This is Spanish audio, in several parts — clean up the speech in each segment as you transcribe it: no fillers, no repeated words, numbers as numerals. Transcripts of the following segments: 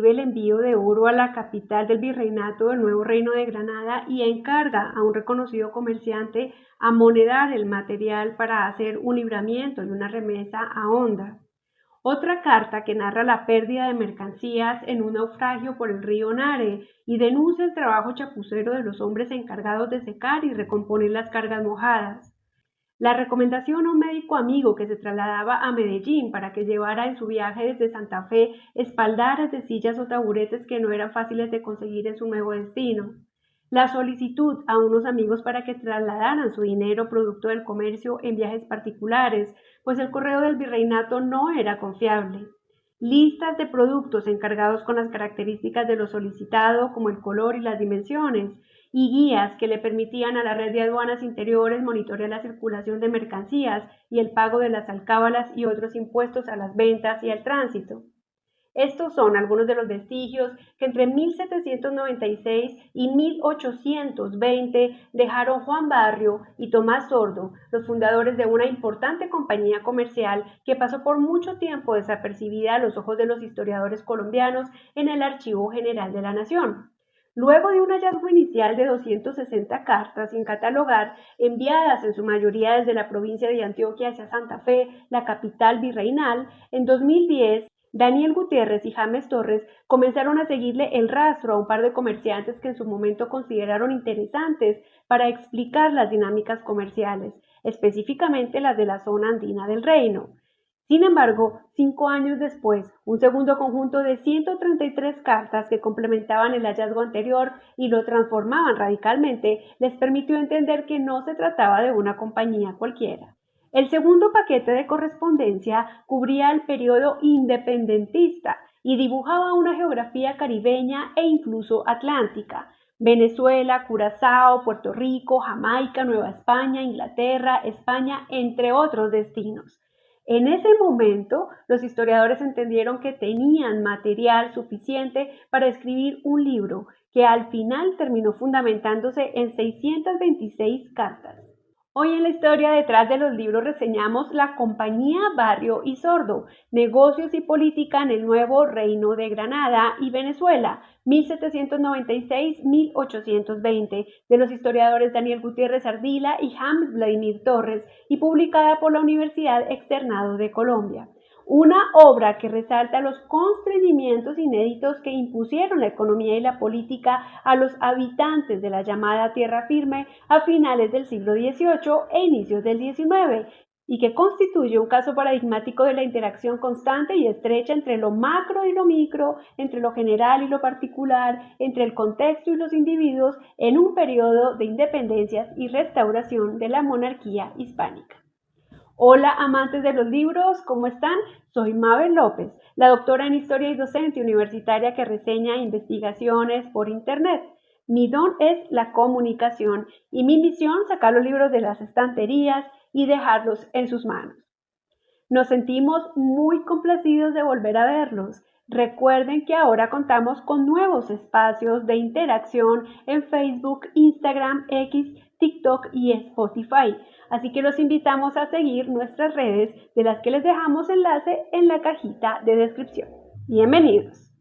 prohíbe el envío de oro a la capital del virreinato del Nuevo Reino de Granada y encarga a un reconocido comerciante amonedar el material para hacer un libramiento y una remesa a Honda. Otra carta que narra la pérdida de mercancías en un naufragio por el río Nare y denuncia el trabajo chapucero de los hombres encargados de secar y recomponer las cargas mojadas. La recomendación a un médico amigo que se trasladaba a Medellín para que llevara en su viaje desde Santa Fe espaldares de sillas o taburetes que no eran fáciles de conseguir en su nuevo destino. La solicitud a unos amigos para que trasladaran su dinero producto del comercio en viajes particulares, pues el correo del virreinato no era confiable. Listas de productos encargados con las características de lo solicitado, como el color y las dimensiones, y guías que le permitían a la red de aduanas interiores monitorear la circulación de mercancías y el pago de las alcábalas y otros impuestos a las ventas y al tránsito. Estos son algunos de los vestigios que entre 1796 y 1820 dejaron Juan Barrio y Tomás Sordo, los fundadores de una importante compañía comercial que pasó por mucho tiempo desapercibida a los ojos de los historiadores colombianos en el Archivo General de la Nación. Luego de un hallazgo inicial de 260 cartas sin catalogar, enviadas en su mayoría desde la provincia de Antioquia hacia Santa Fe, la capital virreinal, en 2010, Daniel Gutiérrez y James Torres comenzaron a seguirle el rastro a un par de comerciantes que en su momento consideraron interesantes para explicar las dinámicas comerciales, específicamente las de la zona andina del reino. Sin embargo, 5 años después, un segundo conjunto de 133 cartas que complementaban el hallazgo anterior y lo transformaban radicalmente, les permitió entender que no se trataba de una compañía cualquiera. El segundo paquete de correspondencia cubría el periodo independentista y dibujaba una geografía caribeña e incluso atlántica. Venezuela, Curazao, Puerto Rico, Jamaica, Nueva España, Inglaterra, España, entre otros destinos. En ese momento, los historiadores entendieron que tenían material suficiente para escribir un libro que al final terminó fundamentándose en 626 cartas. Hoy en la historia detrás de los libros reseñamos La Compañía Barrio y Sordo, Negocios y Política en el Nuevo Reino de Granada y Venezuela, 1796-1820, de los historiadores Daniel Gutiérrez Ardila y James Vladimir Torres, y publicada por la Universidad Externado de Colombia. Una obra que resalta los constreñimientos inéditos que impusieron la economía y la política a los habitantes de la llamada Tierra Firme a finales del siglo XVIII e inicios del XIX, y que constituye un caso paradigmático de la interacción constante y estrecha entre lo macro y lo micro, entre lo general y lo particular, entre el contexto y los individuos en un periodo de independencias y restauración de la monarquía hispánica. Hola amantes de los libros, ¿cómo están? Soy Mabel López, la doctora en Historia y docente universitaria que reseña investigaciones por Internet. Mi don es la comunicación y mi misión sacar los libros de las estanterías y dejarlos en sus manos. Nos sentimos muy complacidos de volver a verlos. Recuerden que ahora contamos con nuevos espacios de interacción en Facebook, Instagram, X, TikTok y Spotify. Así que los invitamos a seguir nuestras redes, de las que les dejamos enlace en la cajita de descripción. Bienvenidos.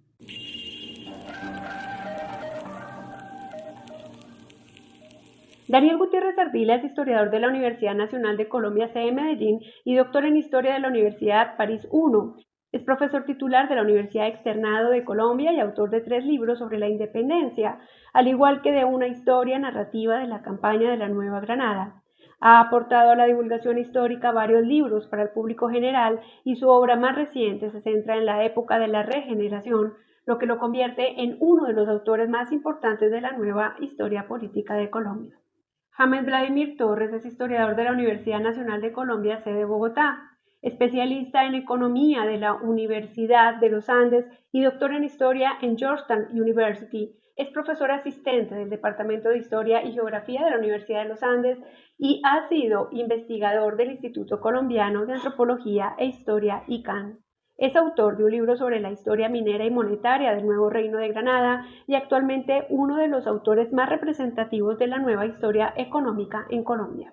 Daniel Gutiérrez Ardila es historiador de la Universidad Nacional de Colombia, sede Medellín, y doctor en Historia de la Universidad París I. Es profesor titular de la Universidad Externado de Colombia y autor de 3 libros sobre la independencia, al igual que de una historia narrativa de la campaña de la Nueva Granada. Ha aportado a la divulgación histórica varios libros para el público general y su obra más reciente se centra en la época de la regeneración, lo que lo convierte en uno de los autores más importantes de la nueva historia política de Colombia. James Vladimir Torres es historiador de la Universidad Nacional de Colombia, sede Bogotá, especialista en economía de la Universidad de los Andes y doctor en historia en Georgetown University. Es profesor asistente del Departamento de Historia y Geografía de la Universidad de los Andes y ha sido investigador del Instituto Colombiano de Antropología e Historia ICANN. Es autor de un libro sobre la historia minera y monetaria del Nuevo Reino de Granada y actualmente uno de los autores más representativos de la nueva historia económica en Colombia.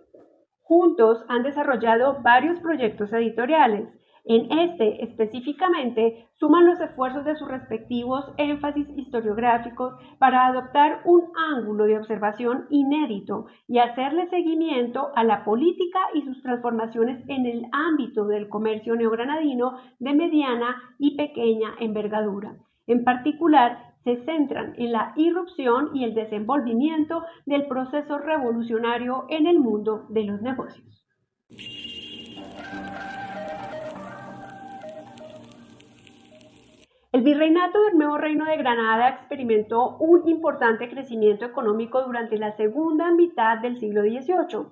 Juntos han desarrollado varios proyectos editoriales. En este, específicamente, suman los esfuerzos de sus respectivos énfasis historiográficos para adoptar un ángulo de observación inédito y hacerle seguimiento a la política y sus transformaciones en el ámbito del comercio neogranadino de mediana y pequeña envergadura. En particular, se centran en la irrupción y el desenvolvimiento del proceso revolucionario en el mundo de los negocios. El virreinato del Nuevo Reino de Granada experimentó un importante crecimiento económico durante la segunda mitad del siglo XVIII.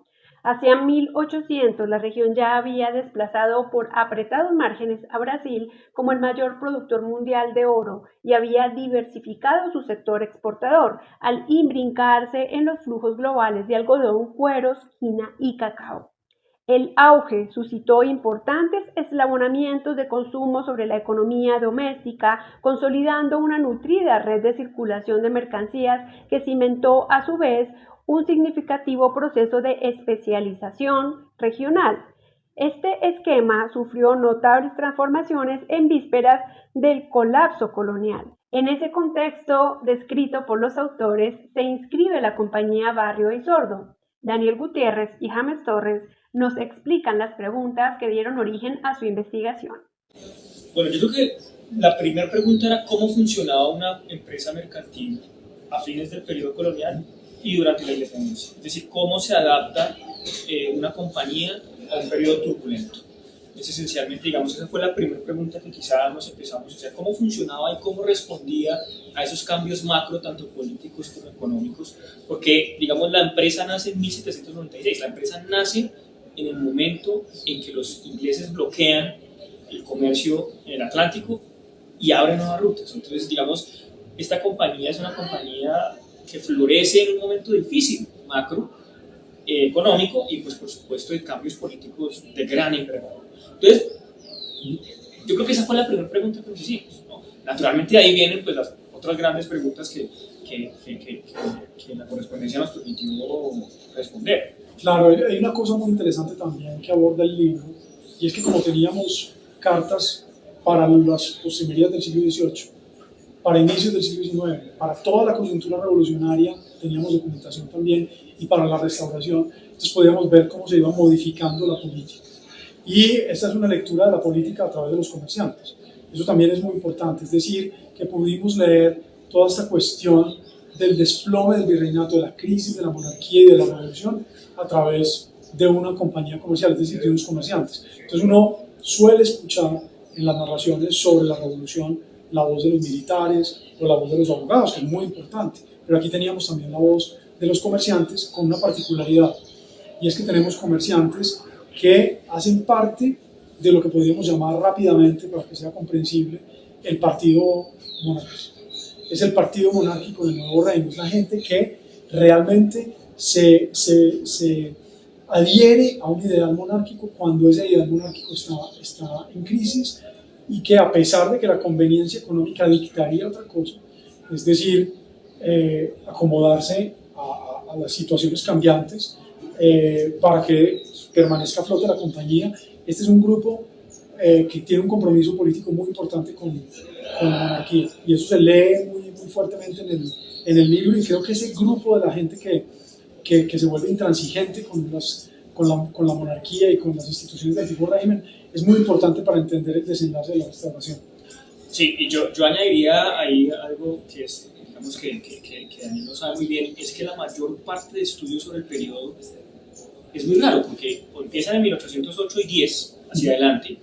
Hacia 1800 la región ya había desplazado por apretados márgenes a Brasil como el mayor productor mundial de oro y había diversificado su sector exportador al imbrincarse en los flujos globales de algodón, cueros, quina y cacao. El auge suscitó importantes eslabonamientos de consumo sobre la economía doméstica, consolidando una nutrida red de circulación de mercancías que cimentó a su vez un significativo proceso de especialización regional. Este esquema sufrió notables transformaciones en vísperas del colapso colonial. En ese contexto descrito por los autores se inscribe la compañía Barrio y Sordo. Daniel Gutiérrez y James Torres nos explican las preguntas que dieron origen a su investigación. Bueno, yo creo que la primera pregunta era cómo funcionaba una empresa mercantil a fines del periodo colonial y durante la independencia. Es decir, cómo se adapta una compañía a un periodo turbulento. Es esencialmente, digamos, esa fue la primera pregunta que quizá nos empezamos a hacer, cómo funcionaba y cómo respondía a esos cambios macro, tanto políticos como económicos, porque, digamos, la empresa nace en 1796, la empresa nace en el momento en que los ingleses bloquean el comercio en el Atlántico y abren nuevas rutas. Entonces, digamos, esta compañía es una compañía que florece en un momento difícil, macro, económico y, pues, por supuesto, de cambios políticos de gran envergadura. Entonces, yo creo que esa fue la primera pregunta que nos hicimos, ¿no? Naturalmente, ahí vienen pues, las otras grandes preguntas que la correspondencia nos permitió responder. Claro, hay una cosa muy interesante también que aborda el libro, y es que como teníamos cartas para las postrimerías del siglo XVIII, para inicios del siglo XIX, para toda la coyuntura revolucionaria teníamos documentación también, y para la restauración, entonces podíamos ver cómo se iba modificando la política. Y esta es una lectura de la política a través de los comerciantes. Eso también es muy importante, es decir, que pudimos leer toda esta cuestión del desplome del virreinato, de la crisis de la monarquía y de la revolución a través de una compañía comercial, es decir, de unos comerciantes. Entonces uno suele escuchar en las narraciones sobre la revolución la voz de los militares o la voz de los abogados, que es muy importante, pero aquí teníamos también la voz de los comerciantes con una particularidad, y es que tenemos comerciantes que hacen parte de lo que podríamos llamar rápidamente, para que sea comprensible, el partido monárquico. Es el partido monárquico del Nuevo Reino, es la gente que realmente se adhiere a un ideal monárquico cuando ese ideal monárquico está en crisis, y que a pesar de que la conveniencia económica dictaría otra cosa, es decir, acomodarse a las situaciones cambiantes para que permanezca a flote la compañía, este es un grupo que tiene un compromiso político muy importante con la monarquía, y eso se lee muy fuertemente en el libro, y creo que ese grupo de la gente que se vuelve intransigente con la monarquía y con las instituciones del antiguo régimen es muy importante para entender el desenlace de la restauración. Sí, y yo añadiría ahí algo que es, digamos, que Daniel lo sabe muy bien, es que la mayor parte de estudios sobre el periodo es muy raro, porque empiezan en 1808 y 10 hacia adelante,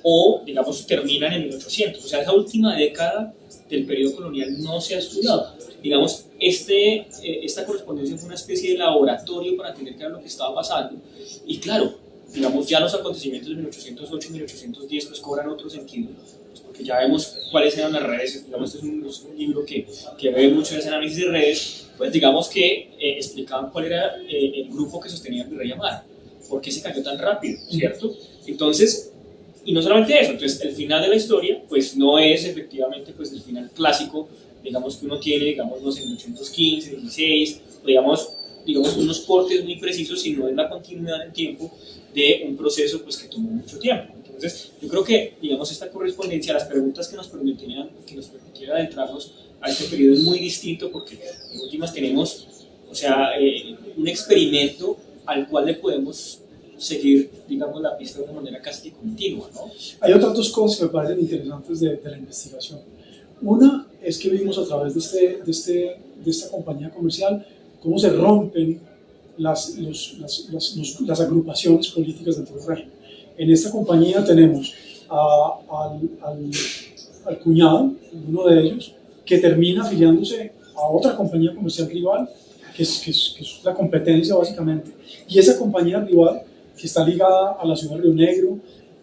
o, digamos, terminan en 1800, o sea, esa última década del periodo colonial no se ha estudiado. Digamos, esta correspondencia fue una especie de laboratorio para entender qué era lo que estaba pasando, y claro, digamos, ya los acontecimientos de 1808 y 1810 pues cobran otro sentido, pues porque ya vemos cuáles eran las redes. Digamos, este es un libro que ve mucho de ese análisis de redes, pues digamos que explicaban cuál era el grupo que sostenía el virrey Amar, por qué se cayó tan rápido, ¿cierto? Entonces, y no solamente eso, entonces el final de la historia pues no es efectivamente pues el final clásico, digamos, que uno tiene, digamos, no sé, en 1815, 16, o digamos unos cortes muy precisos, sino es la continuidad en el tiempo de un proceso pues que tomó mucho tiempo. Entonces, yo creo que, digamos, esta correspondencia, las preguntas que nos permitieran adentrarnos a este periodo es muy distinto porque en últimas tenemos, o sea, un experimento al cual le podemos seguir, digamos, la pista de una manera casi continua, ¿no? Hay otras dos cosas que me parecen interesantes de la investigación. Una es que vimos a través de esta compañía comercial cómo se rompen las agrupaciones políticas dentro del régimen. En esta compañía tenemos al cuñado, uno de ellos, que termina afiliándose a otra compañía comercial rival, que es la competencia básicamente, y esa compañía rival, que está ligada a la ciudad de Río Negro,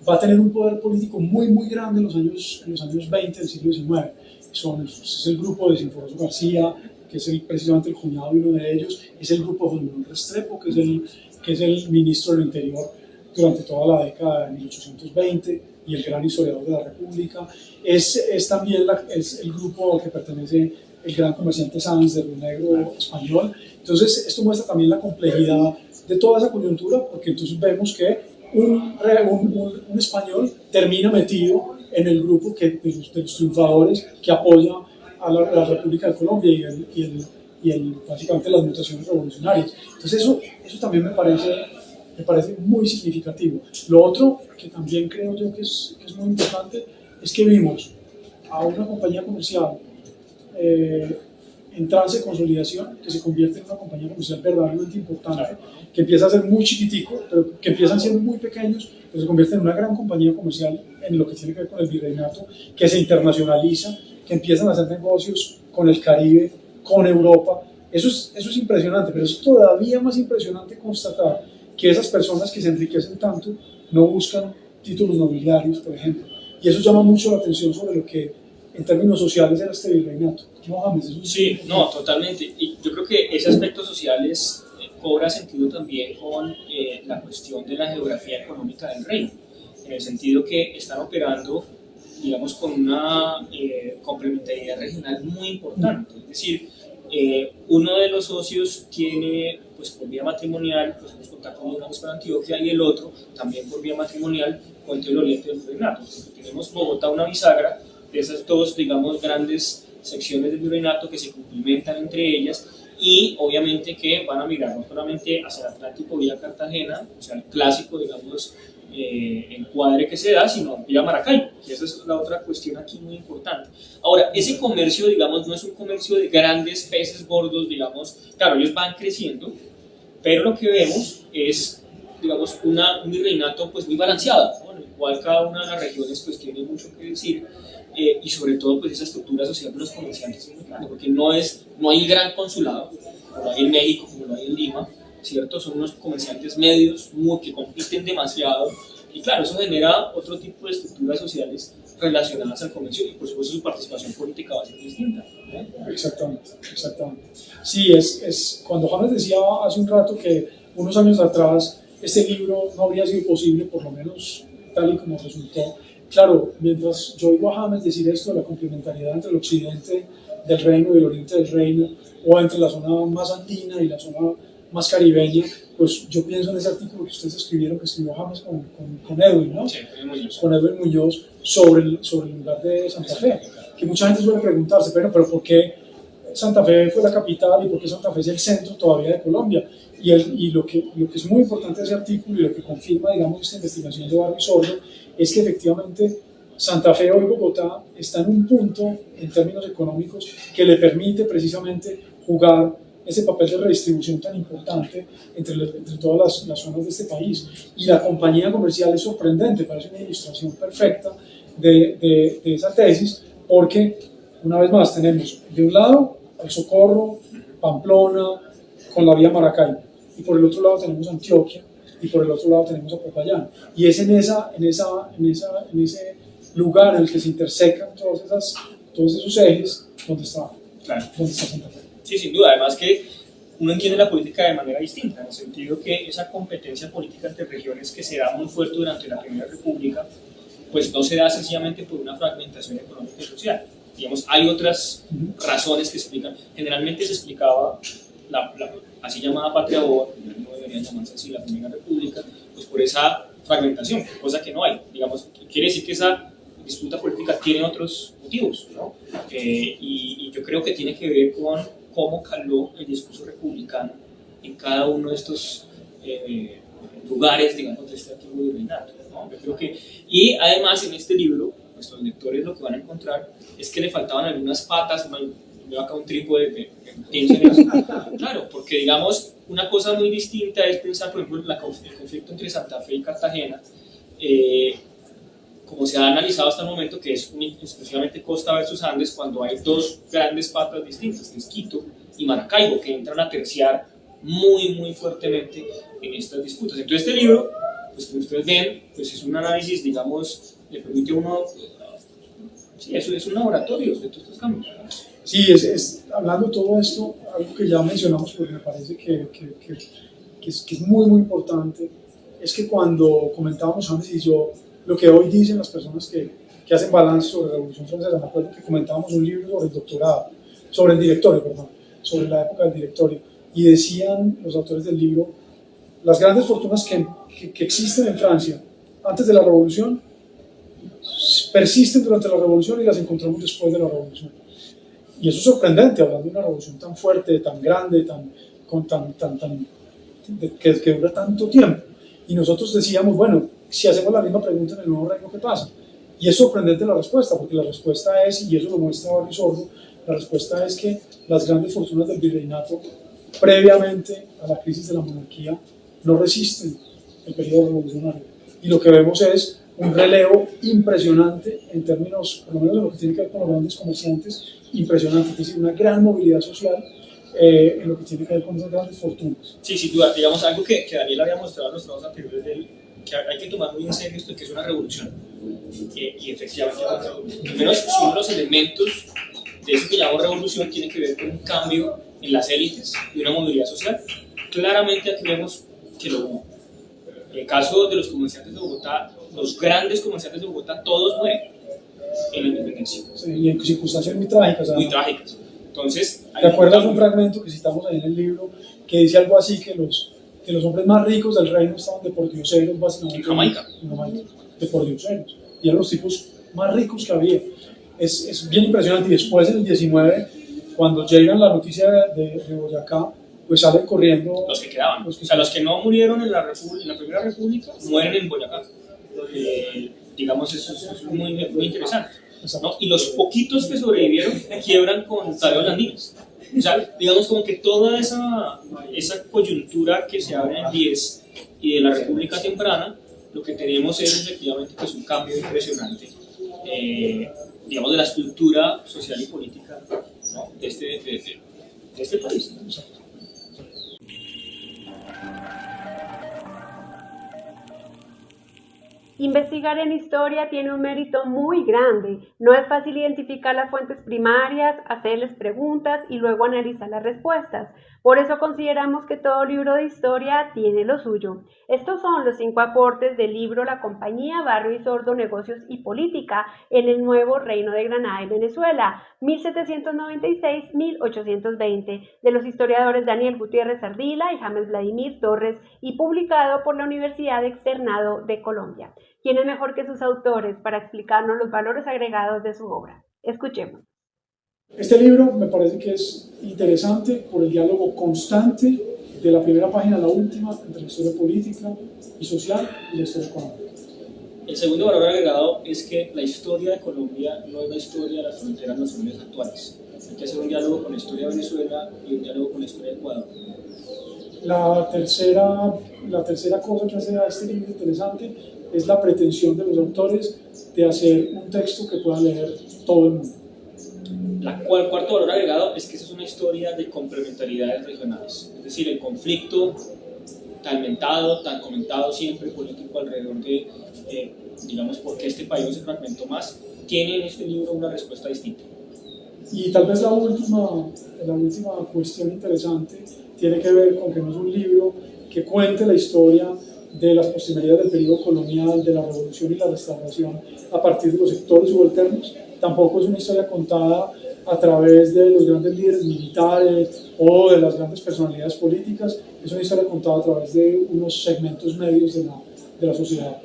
va a tener un poder político muy, muy grande en los años 20 del siglo XIX. Es el grupo de Sinforoso García, que es precisamente el cuñado de uno de ellos, es el grupo de José Manuel Restrepo, que es el ministro del Interior durante toda la década de 1820 y el gran historiador de la República. Es también el grupo al que pertenece el gran comerciante Sanz de Río Negro español. Entonces, esto muestra también la complejidad de toda esa coyuntura, porque entonces vemos que un español termina metido en el grupo de los triunfadores que apoya a la República de Colombia y básicamente las mutaciones revolucionarias. Entonces eso también me parece muy significativo. Lo otro que también creo yo que es muy importante es que vimos a una compañía comercial en trance de consolidación, que se convierte en una compañía comercial verdaderamente importante, que empieza a ser muy chiquitico, pero que empiezan siendo muy pequeños, pero se convierte en una gran compañía comercial en lo que tiene que ver con el virreinato, que se internacionaliza, que empiezan a hacer negocios con el Caribe, con Europa. Eso es impresionante, pero es todavía más impresionante constatar que esas personas que se enriquecen tanto no buscan títulos nobiliarios, por ejemplo. Y eso llama mucho la atención sobre lo que en términos sociales era este virreinato. ¿No, James? Sí, no, totalmente. Y yo creo que ese aspecto social cobra sentido también con la cuestión de la geografía económica del reino, en el sentido que están operando, digamos, con una complementariedad regional muy importante. Es decir, uno de los socios tiene, pues por vía matrimonial, pues unos contactos digamos, con Antioquia, y el otro también por vía matrimonial con todo el oriente del virreinato. Tenemos Bogotá, una bisagra de esas dos, digamos, grandes secciones del virreinato que se complementan entre ellas, y obviamente que van a mirar no solamente hacia el Atlántico vía Cartagena, o sea, el clásico, digamos, encuadre que se da, sino vía Maracaibo, y esa es la otra cuestión aquí muy importante. Ahora, ese comercio, digamos, no es un comercio de grandes peces gordos, digamos, claro, ellos van creciendo, pero lo que vemos es, digamos, un virreinato pues muy balanceado, ¿no? En el cual cada una de las regiones pues tiene mucho que decir, y sobre todo pues esa estructura social de los comerciantes es muy grande, porque no hay el gran consulado, como lo hay en México, como lo hay en Lima, ¿cierto? Son unos comerciantes medios que compiten demasiado, y claro, eso genera otro tipo de estructuras sociales relacionadas al comercio, y por supuesto su participación política va a ser distinta, ¿no? Exactamente. Sí, cuando James decía hace un rato que unos años atrás este libro no habría sido posible, por lo menos tal y como resultó. Claro, mientras yo oigo a James decir esto de la complementariedad entre el occidente del reino y el oriente del reino, o entre la zona más andina y la zona más caribeña, pues yo pienso en ese artículo que ustedes escribieron, que escribió James con Edwin, ¿no? Sí, con Edwin Muñoz, sobre el lugar de Santa Fe, que mucha gente suele preguntarse, pero ¿por qué Santa Fe fue la capital y por qué Santa Fe es el centro todavía de Colombia? Y lo que es muy importante de ese artículo y lo que confirma, digamos, esta investigación de Barrio Sordo, es que efectivamente Santa Fe hoy Bogotá está en un punto en términos económicos que le permite precisamente jugar ese papel de redistribución tan importante entre todas las zonas de este país. Y la compañía comercial es sorprendente, parece una ilustración perfecta de esa tesis, porque una vez más tenemos de un lado el Socorro, Pamplona, con la vía Maracaibo, y por el otro lado tenemos Antioquia, y por el otro lado tenemos a Popayán. Y es en ese lugar en el que se intersecan todos esos ejes donde está Santa Fe. Sí, sin duda. Además que uno entiende la política de manera distinta, en el sentido que esa competencia política entre regiones que se da muy fuerte durante la Primera República, pues no se da sencillamente por una fragmentación económica y social. Digamos, hay otras razones que explican. Generalmente se explicaba la así llamada patria boba, no debería llamarse así la Primera República, pues por esa fragmentación, cosa que no hay. Digamos, quiere decir que esa disputa política tiene otros motivos, ¿no? Y yo creo que tiene que ver con cómo caló el discurso republicano en cada uno de estos lugares, digamos, de este antiguo virreinato, ¿no? Yo creo que, y además en este libro, nuestros lectores lo que van a encontrar es que le faltaban algunas patas, me va acá un trípode que piensa en eso. Claro, porque digamos, una cosa muy distinta es pensar, por ejemplo, el conflicto entre Santa Fe y Cartagena, como se ha analizado hasta el momento, que es exclusivamente Costa versus Andes, cuando hay dos grandes patas distintas, que es Quito y Maracaibo, que entran a terciar muy, muy fuertemente en estas disputas. Entonces este libro, pues como ustedes ven, pues es un análisis, digamos, le permite a uno, sí, eso es un laboratorio de todos estos cambios, ¿no? Sí, hablando de todo esto, algo que ya mencionamos, porque me parece que es muy, muy importante, es que cuando comentábamos antes y yo, lo que hoy dicen las personas que hacen balance sobre la Revolución Francesa, me acuerdo que comentábamos un libro sobre el doctorado, sobre el directorio, perdón, sobre la época del directorio, y decían los autores del libro, las grandes fortunas que existen en Francia antes de la Revolución persisten durante la Revolución y las encontramos después de la Revolución. Y eso es sorprendente, hablando de una revolución tan fuerte, tan grande, que dura tanto tiempo. Y nosotros decíamos, bueno, si hacemos la misma pregunta en el Nuevo Reino, ¿qué pasa? Y es sorprendente la respuesta, porque la respuesta es, y eso lo muestra Barry Sordo, la respuesta es que las grandes fortunas del virreinato, previamente a la crisis de la monarquía, no resisten el periodo revolucionario. Y lo que vemos es un relevo impresionante en términos, por lo menos de lo que tiene que ver con los grandes comerciantes, impresionante, es decir, una gran movilidad social en lo que tiene que ver con esas grandes fortunas. Sí, sin duda, digamos algo que Daniel había mostrado en los trabajos anteriores de él, que hay que tomar muy en serio esto, que es una revolución, y efectivamente es una revolución. Al menos uno de los elementos de eso que llamamos revolución tiene que ver con un cambio en las élites y una movilidad social. Claramente aquí vemos que lo hubo. En el caso de los comerciantes de Bogotá, los grandes comerciantes de Bogotá, todos mueren en la independencia. Sí, y en circunstancias muy trágicas. Muy trágicas. Entonces, ¿te acuerdas un fragmento que citamos ahí en el libro que dice algo así, que los hombres más ricos del reino estaban de pordioseros, básicamente? En Jamaica. De pordioseros. Y eran los tipos más ricos que había. Es bien impresionante. Y después, en el 19, cuando llegan la noticia de Boyacá, pues salen corriendo. Los que quedaban. O sea, los que no murieron en la Primera República mueren en Boyacá. Digamos, eso es muy, muy interesante, ¿no? Y los poquitos que sobrevivieron quiebran con Tadeo Landines. O sea, digamos como que toda esa coyuntura que se abre en el 10 y de la República Temprana, lo que tenemos es efectivamente pues, un cambio impresionante, digamos, de la estructura social y política, ¿no? de este país, ¿no? Investigar en historia tiene un mérito muy grande. No es fácil identificar las fuentes primarias, hacerles preguntas y luego analizar las respuestas. Por eso consideramos que todo libro de historia tiene lo suyo. Estos son los 5 aportes del libro La Compañía, Barry Sordo, Negocios y Política en el Nuevo Reino de Granada y Venezuela, 1796-1820, de los historiadores Daniel Gutiérrez Ardila y James Vladimir Torres, y publicado por la Universidad Externado de Colombia. ¿Quién es mejor que sus autores para explicarnos los valores agregados de su obra? Escuchemos. Este libro me parece que es interesante por el diálogo constante de la primera página a la última entre la historia política y social y la historia económica. El segundo valor agregado es que la historia de Colombia no es la historia de las fronteras nacionales actuales. Hay que hacer un diálogo con la historia de Venezuela y un diálogo con la historia de Ecuador. La tercera cosa que hace a este libro interesante es la pretensión de los autores de hacer un texto que pueda leer todo el mundo. El cuarto valor agregado es que esa es una historia de complementariedades regionales, es decir, el conflicto tan mentado, tan comentado siempre político alrededor de, digamos, por qué este país no se fragmentó más, tiene en este libro una respuesta distinta. Y tal vez la última cuestión interesante tiene que ver con que no es un libro que cuente la historia de las postrimerías del periodo colonial, de la revolución y la restauración a partir de los sectores subalternos. Tampoco es una historia contada a través de los grandes líderes militares o de las grandes personalidades políticas. Es una historia contada a través de unos segmentos medios de la sociedad.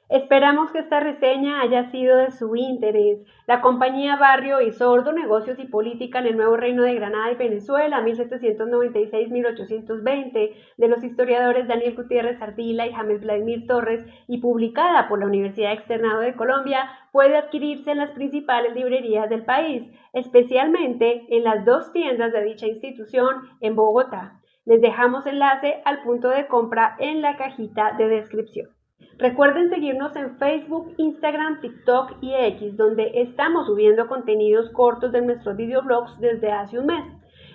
Esperamos que esta reseña haya sido de su interés. La compañía Barrio y Sordo, Negocios y Política en el Nuevo Reino de Granada y Venezuela, 1796-1820, de los historiadores Daniel Gutiérrez Ardila y James Vladimir Torres, y publicada por la Universidad Externado de Colombia, puede adquirirse en las principales librerías del país, especialmente en las 2 tiendas de dicha institución en Bogotá. Les dejamos enlace al punto de compra en la cajita de descripción. Recuerden seguirnos en Facebook, Instagram, TikTok y X, donde estamos subiendo contenidos cortos de nuestros videoblogs desde hace un mes.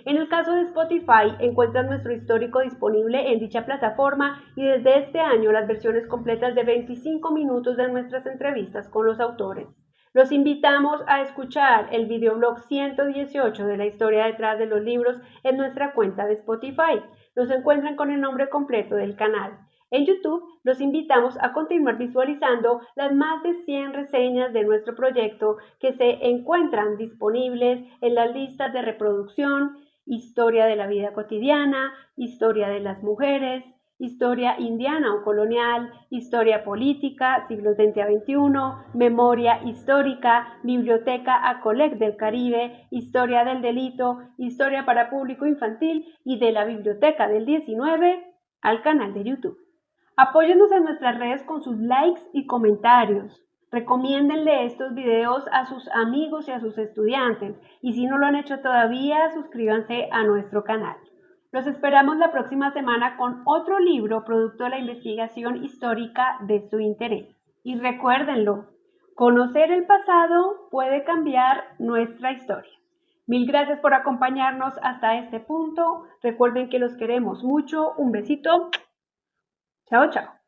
En el caso de Spotify, encuentran nuestro histórico disponible en dicha plataforma y desde este año las versiones completas de 25 minutos de nuestras entrevistas con los autores. Los invitamos a escuchar el videoblog 118 de la historia detrás de los libros en nuestra cuenta de Spotify. Los encuentran con el nombre completo del canal. En YouTube los invitamos a continuar visualizando las más de 100 reseñas de nuestro proyecto que se encuentran disponibles en las listas de reproducción: Historia de la vida cotidiana, Historia de las mujeres, Historia indiana o colonial, Historia política, siglos XX a XXI, Memoria histórica, Biblioteca Acolec del Caribe, Historia del delito, Historia para público infantil y de la Biblioteca del 19 al canal de YouTube. Apóyennos en nuestras redes con sus likes y comentarios. Recomiéndenle estos videos a sus amigos y a sus estudiantes. Y si no lo han hecho todavía, suscríbanse a nuestro canal. Los esperamos la próxima semana con otro libro producto de la investigación histórica de su interés. Y recuérdenlo, conocer el pasado puede cambiar nuestra historia. Mil gracias por acompañarnos hasta este punto. Recuerden que los queremos mucho. Un besito. Chao, chao.